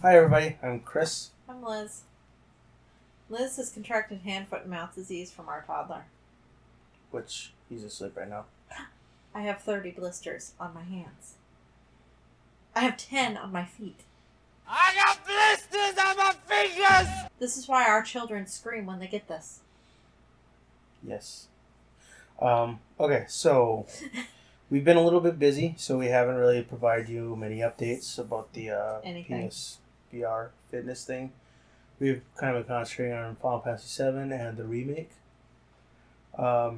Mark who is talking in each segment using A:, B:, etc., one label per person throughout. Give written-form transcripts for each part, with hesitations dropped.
A: Hi everybody, I'm Chris.
B: I'm Liz. Liz has contracted hand, foot, and mouth disease from our toddler.
A: Which, he's asleep right now.
B: I have 30 blisters on my hands. I have 10 on my feet.
C: I got blisters on my fingers!
B: This is why our children scream when they get this.
A: Yes. Okay, so we've been a little bit busy, so we haven't really provided you many updates about the PSVR fitness thing. We've kind of been concentrating on Final Fantasy 7 and the remake. So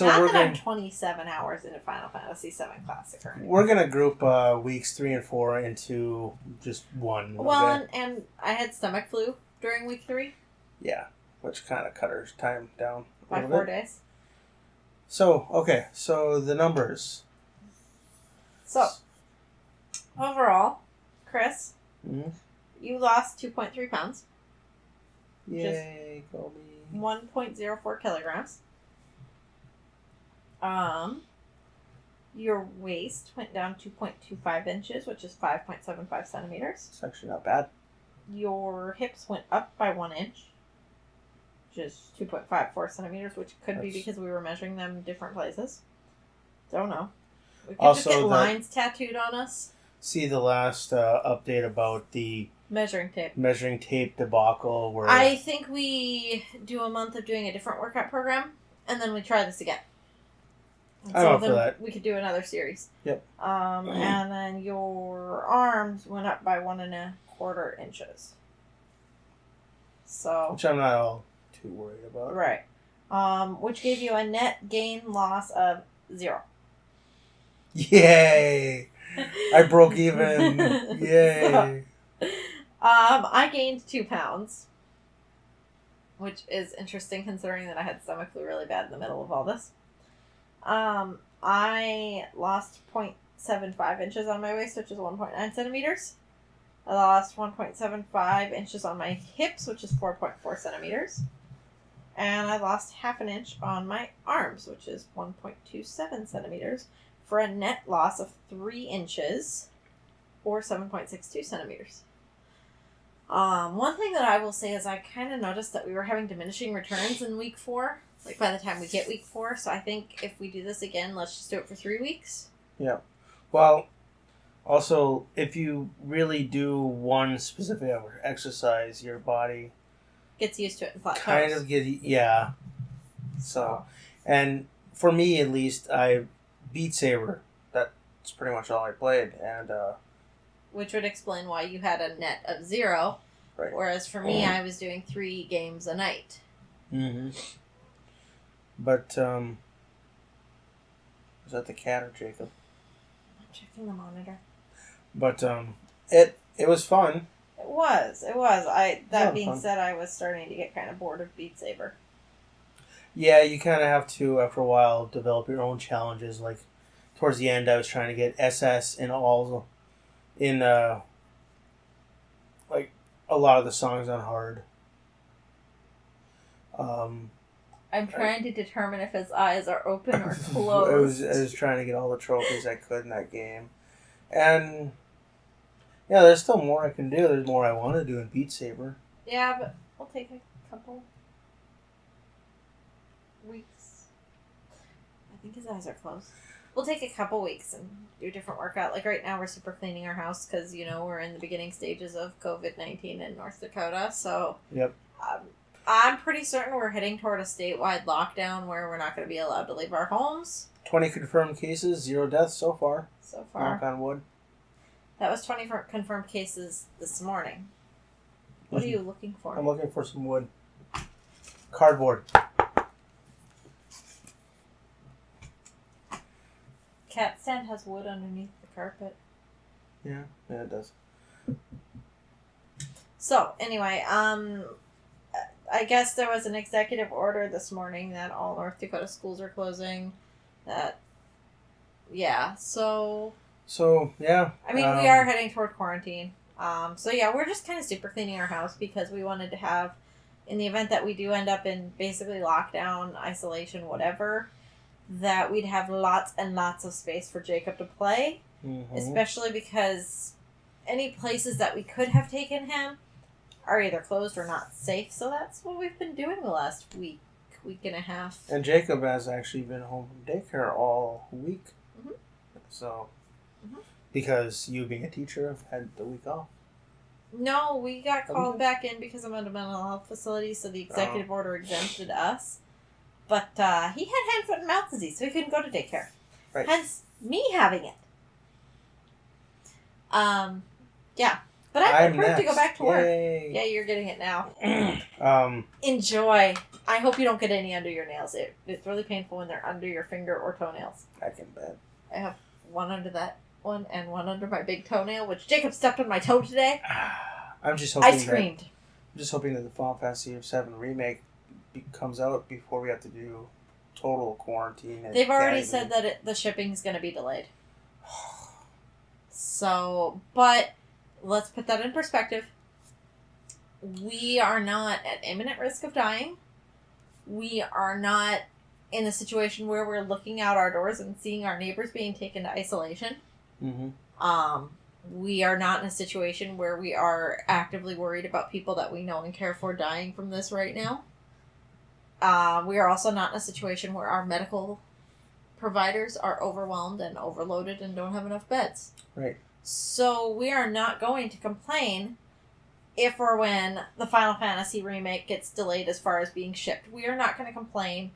B: Not
A: we're
B: that
A: going.
B: I'm 27 hours into Final Fantasy 7 Classic or anything.
A: We're gonna group weeks 3 and 4 into just one.
B: Well,
A: okay?
B: and I had stomach flu during week 3
A: Yeah, which kind of cut our time down a
B: by
A: little
B: 4
A: bit.
B: days.
A: So the numbers.
B: So, overall, Chris,
A: Mm-hmm.
B: you lost 2.3 pounds,
A: Yay, Colby.
B: 1.04 kilograms. Your waist went down 2.25 inches, which is 5.75 centimeters.
A: It's actually not bad.
B: Your hips went up by 1 inch, which is 2.54 centimeters, which could be because we were measuring them in different places. Don't know. We could just get lines tattooed on us.
A: See the last update about the
B: Measuring tape
A: debacle where
B: I think we do a month of doing a different workout program, and then we try this again. And
A: I'm up for that.
B: We could do another series.
A: Yep.
B: And then your arms went up by 1.25 inches. So.
A: which I'm not all too worried about.
B: Right. Which gave you a net gain loss of 0.
A: Yay! I broke even. Yay!
B: I gained 2 pounds, which is interesting considering that I had stomach flu really bad in the middle of all this. I lost 0.75 inches on my waist, which is 1.9 centimeters. I lost 1.75 inches on my hips, which is 4.4 centimeters. And I lost half an inch on my arms, which is 1.27 centimeters, for a net loss of 3 inches, or 7.62 centimeters. One thing that I will say is I kind of noticed that we were having diminishing returns in week 4, like by the time we get week 4. So I think if we do this again, let's just do it for 3 weeks.
A: Yeah. Well, also, if you really do one specific exercise, your body
B: Gets used to it and plateaus.
A: kind of yeah. So, and for me at least, I Beat Saber. That's pretty much all I played, and
B: which would explain why you had a net of 0,
A: right.
B: Whereas for me, I was doing 3 games a night.
A: Mm-hmm. But was that the cat or Jacob?
B: I'm checking the monitor.
A: But it was fun.
B: It was. That being
A: fun.
B: said, I was starting to get kind of bored of Beat Saber.
A: Yeah, you kind of have to, after a while, develop your own challenges. Like, towards the end, I was trying to get SS in all, like, a lot of the songs on hard.
B: I'm trying to determine if his eyes are open or closed.
A: I was trying to get all the trophies I could in that game. And, yeah, there's still more I can do. There's more I want to do in Beat Saber.
B: Yeah, but we'll take a couple weeks. I think his eyes are closed. We'll take a couple weeks and do a different workout. Like right now we're super cleaning our house because, we're in the beginning stages of COVID-19 in North Dakota. So
A: Yep.
B: I'm pretty certain we're heading toward a statewide lockdown where we're not going to be allowed to leave our homes.
A: 20 confirmed cases, 0 deaths so far.
B: So far.
A: Knock on wood.
B: That was 20 confirmed cases this morning. What are you looking for?
A: I'm looking for some wood. Cardboard.
B: Cat stand has wood underneath the carpet.
A: Yeah, it does.
B: So, anyway, I guess there was an executive order this morning that all North Dakota schools are closing. So,
A: yeah.
B: I mean, we are heading toward quarantine. We're just kind of super cleaning our house because we wanted to have, in the event that we do end up in basically lockdown, isolation, whatever, that we'd have lots and lots of space for Jacob to play.
A: Mm-hmm.
B: Especially because any places that we could have taken him are either closed or not safe. So that's what we've been doing the last week and a half.
A: And Jacob has actually been home from daycare all week.
B: Mm-hmm.
A: So, because you being a teacher had the week off.
B: No, we got called back in because I'm at a mental health facility, so the executive order exempted us. But he had hand, foot, and mouth disease, so he couldn't go to daycare.
A: Right.
B: Hence, me having it. Yeah. But I'm approved to go back to work.
A: Yay.
B: Yeah, you're getting it now. Enjoy. I hope you don't get any under your nails. It's really painful when they're under your finger or toenails.
A: I can bet.
B: I have one under that one and one under my big toenail, which Jacob stepped on my toe today.
A: I'm just hoping
B: I screamed.
A: I'm just hoping that the Final Fantasy VII remake comes out before we have to do total quarantine.
B: They've already said that the shipping's going to be delayed. So, but let's put that in perspective. We are not at imminent risk of dying. We are not in a situation where we're looking out our doors and seeing our neighbors being taken to isolation.
A: Mm-hmm.
B: We are not in a situation where we are actively worried about people that we know and care for dying from this right now. We are also not in a situation where our medical providers are overwhelmed and overloaded and don't have enough beds.
A: Right.
B: So we are not going to complain if or when the Final Fantasy remake gets delayed as far as being shipped. We are not going to complain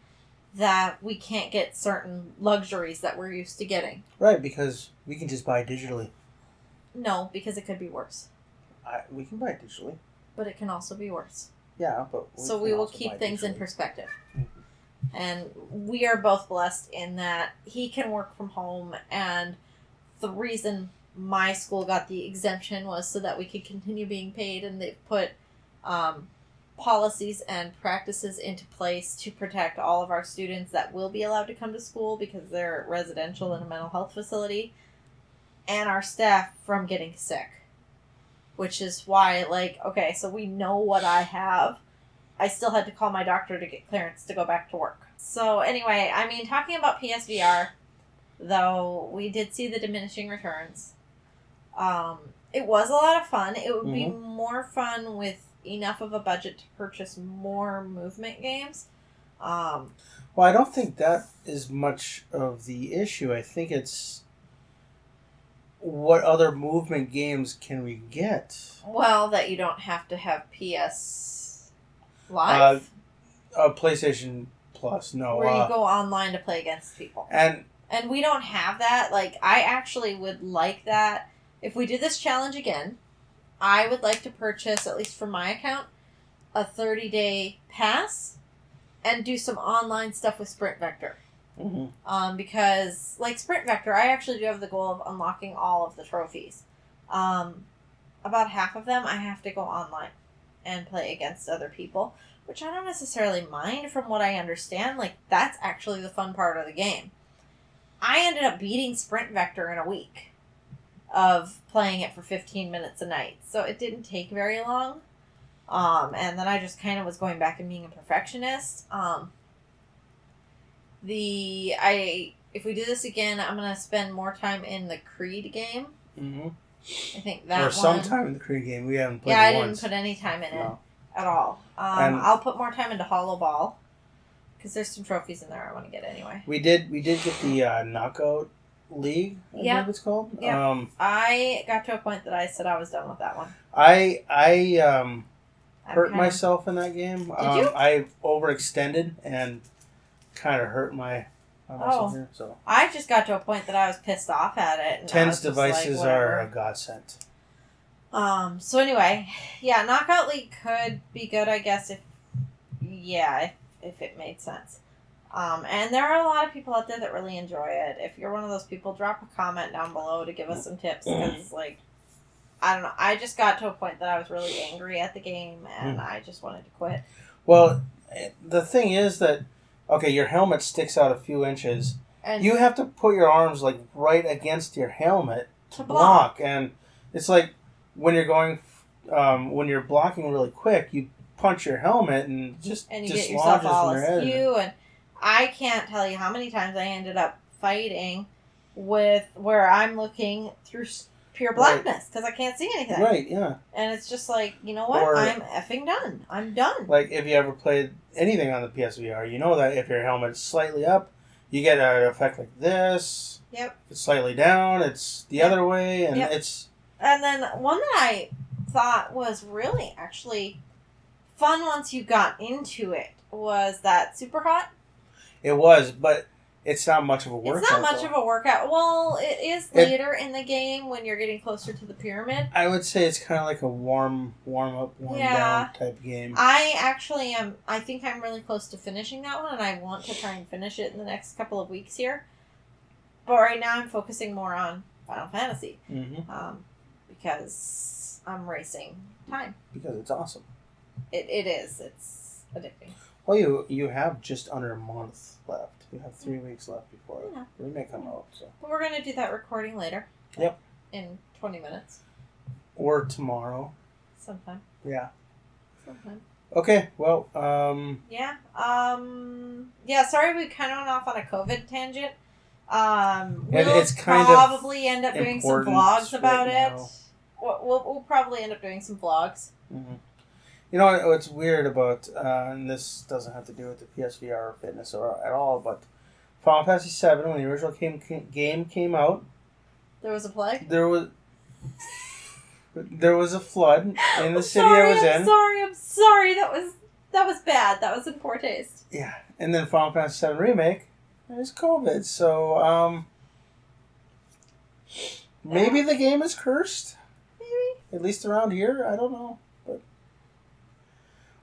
B: that we can't get certain luxuries that we're used to getting.
A: Right, because we can just buy it digitally.
B: No, because it could be worse.
A: We can buy it digitally.
B: But it can also be worse.
A: Yeah, but
B: so we will keep things in perspective. Mm-hmm. And we are both blessed in that he can work from home, and the reason my school got the exemption was so that we could continue being paid, and they've put policies and practices into place to protect all of our students that will be allowed to come to school because they're residential in a mental health facility, and our staff from getting sick. Which is why, okay, so we know what I have. I still had to call my doctor to get clearance to go back to work. So anyway, talking about PSVR, though, we did see the diminishing returns. It was a lot of fun. It would be more fun with enough of a budget to purchase more movement games.
A: Well, I don't think that is much of the issue. I think it's what other movement games can we get?
B: Well, that you don't have to have PS Live?
A: PlayStation Plus, no.
B: Where you go online to play against people. And we don't have that. I actually would like that. If we do this challenge again, I would like to purchase, at least for my account, a 30-day pass and do some online stuff with Sprint Vector. Mm-hmm. Because, Sprint Vector, I actually do have the goal of unlocking all of the trophies. About half of them, I have to go online and play against other people, which I don't necessarily mind from what I understand. That's actually the fun part of the game. I ended up beating Sprint Vector in a week of playing it for 15 minutes a night. So it didn't take very long. And then I just kind of was going back and being a perfectionist. If we do this again, I'm going to spend more time in the Creed game. Mm-hmm. I think that
A: some time in the Creed game. We haven't played it
B: I
A: once.
B: didn't put any time in it at all. I'll put more time into Hollow Ball. Because there's some trophies in there I want to get anyway.
A: We did get the Knockout League, I believe it's called.
B: Yeah. I got to a point that I said I was done with that one.
A: I hurt myself in that game.
B: Did you?
A: I overextended and kind of hurt myself here. So
B: I just got to a point that I was pissed off at it. And
A: Ten's devices are a godsend.
B: So anyway, Knockout League could be good, I guess, if it made sense. And there are a lot of people out there that really enjoy it. If you're one of those people, drop a comment down below to give us some tips. Because, I don't know. I just got to a point that I was really angry at the game, and I just wanted to quit.
A: Well, the thing is that, your helmet sticks out a few inches. And you have to put your arms, right against your helmet to block. And it's when you're going, when you're blocking really quick, you punch your helmet and you get yourself all askew.
B: And I can't tell you how many times I ended up fighting with where I'm looking through pure blackness because I can't see anything.
A: Right, yeah.
B: And it's just like, you know what?
A: Or,
B: I'm effing done. I'm done.
A: Like, if you ever played anything on the PSVR, you know that if your helmet's slightly up, you get an effect like this.
B: Yep.
A: If it's slightly down, it's the other way, and it's...
B: And then one that I thought was really actually fun once you got into it was that Super Hot.
A: It was, but it's not much of a workout.
B: It's not much of a workout. Well, it is later in the game when you're getting closer to the pyramid.
A: I would say it's kind of like a warm up, warm down type game.
B: I actually am. I think I'm really close to finishing that one, and I want to try and finish it in the next couple of weeks here. But right now, I'm focusing more on Final Fantasy, because I'm racing time.
A: Because it's awesome.
B: It is. It's addicting.
A: Well, you have just under a month left. You have 3 weeks left before the remake come out. So.
B: But we're going to do that recording later.
A: Yep.
B: In 20 minutes.
A: Or tomorrow.
B: Sometime.
A: Yeah.
B: Sometime.
A: Okay, well,
B: Yeah. Yeah, sorry we kind of went off on a COVID tangent. We'll
A: it's kind
B: probably end up doing some
A: important
B: vlogs about
A: right
B: it.
A: now.
B: We'll probably end up doing some vlogs.
A: Mm-hmm. You know what's weird about, and this doesn't have to do with the PSVR or fitness or at all, but Final Fantasy VII, when the original game came out,
B: There was a plague?
A: there was a flood in the city I was in.
B: I'm sorry. That was bad. That was in poor taste.
A: Yeah, and then Final Fantasy VII Remake, there's COVID, so, maybe the game is cursed?
B: Maybe.
A: At least around here, I don't know. But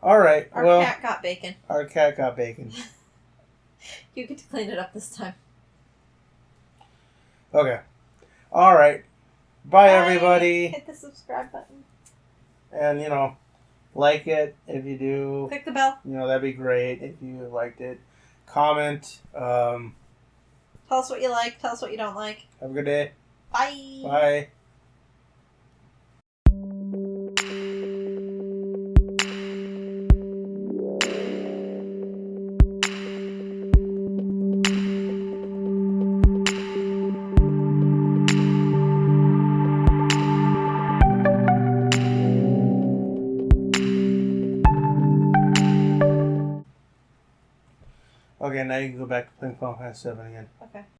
A: all right,
B: Our cat got bacon.
A: Our cat got bacon.
B: You get to clean it up this time.
A: Okay. All right. Bye, everybody.
B: Hit the subscribe button.
A: And, like it if you do.
B: Click the bell.
A: That'd be great if you liked it. Comment.
B: Tell us what you like. Tell us what you don't like.
A: Have a good day.
B: Bye.
A: Bye. Okay, now you can go back to playing Final Fantasy VII again.
B: Okay.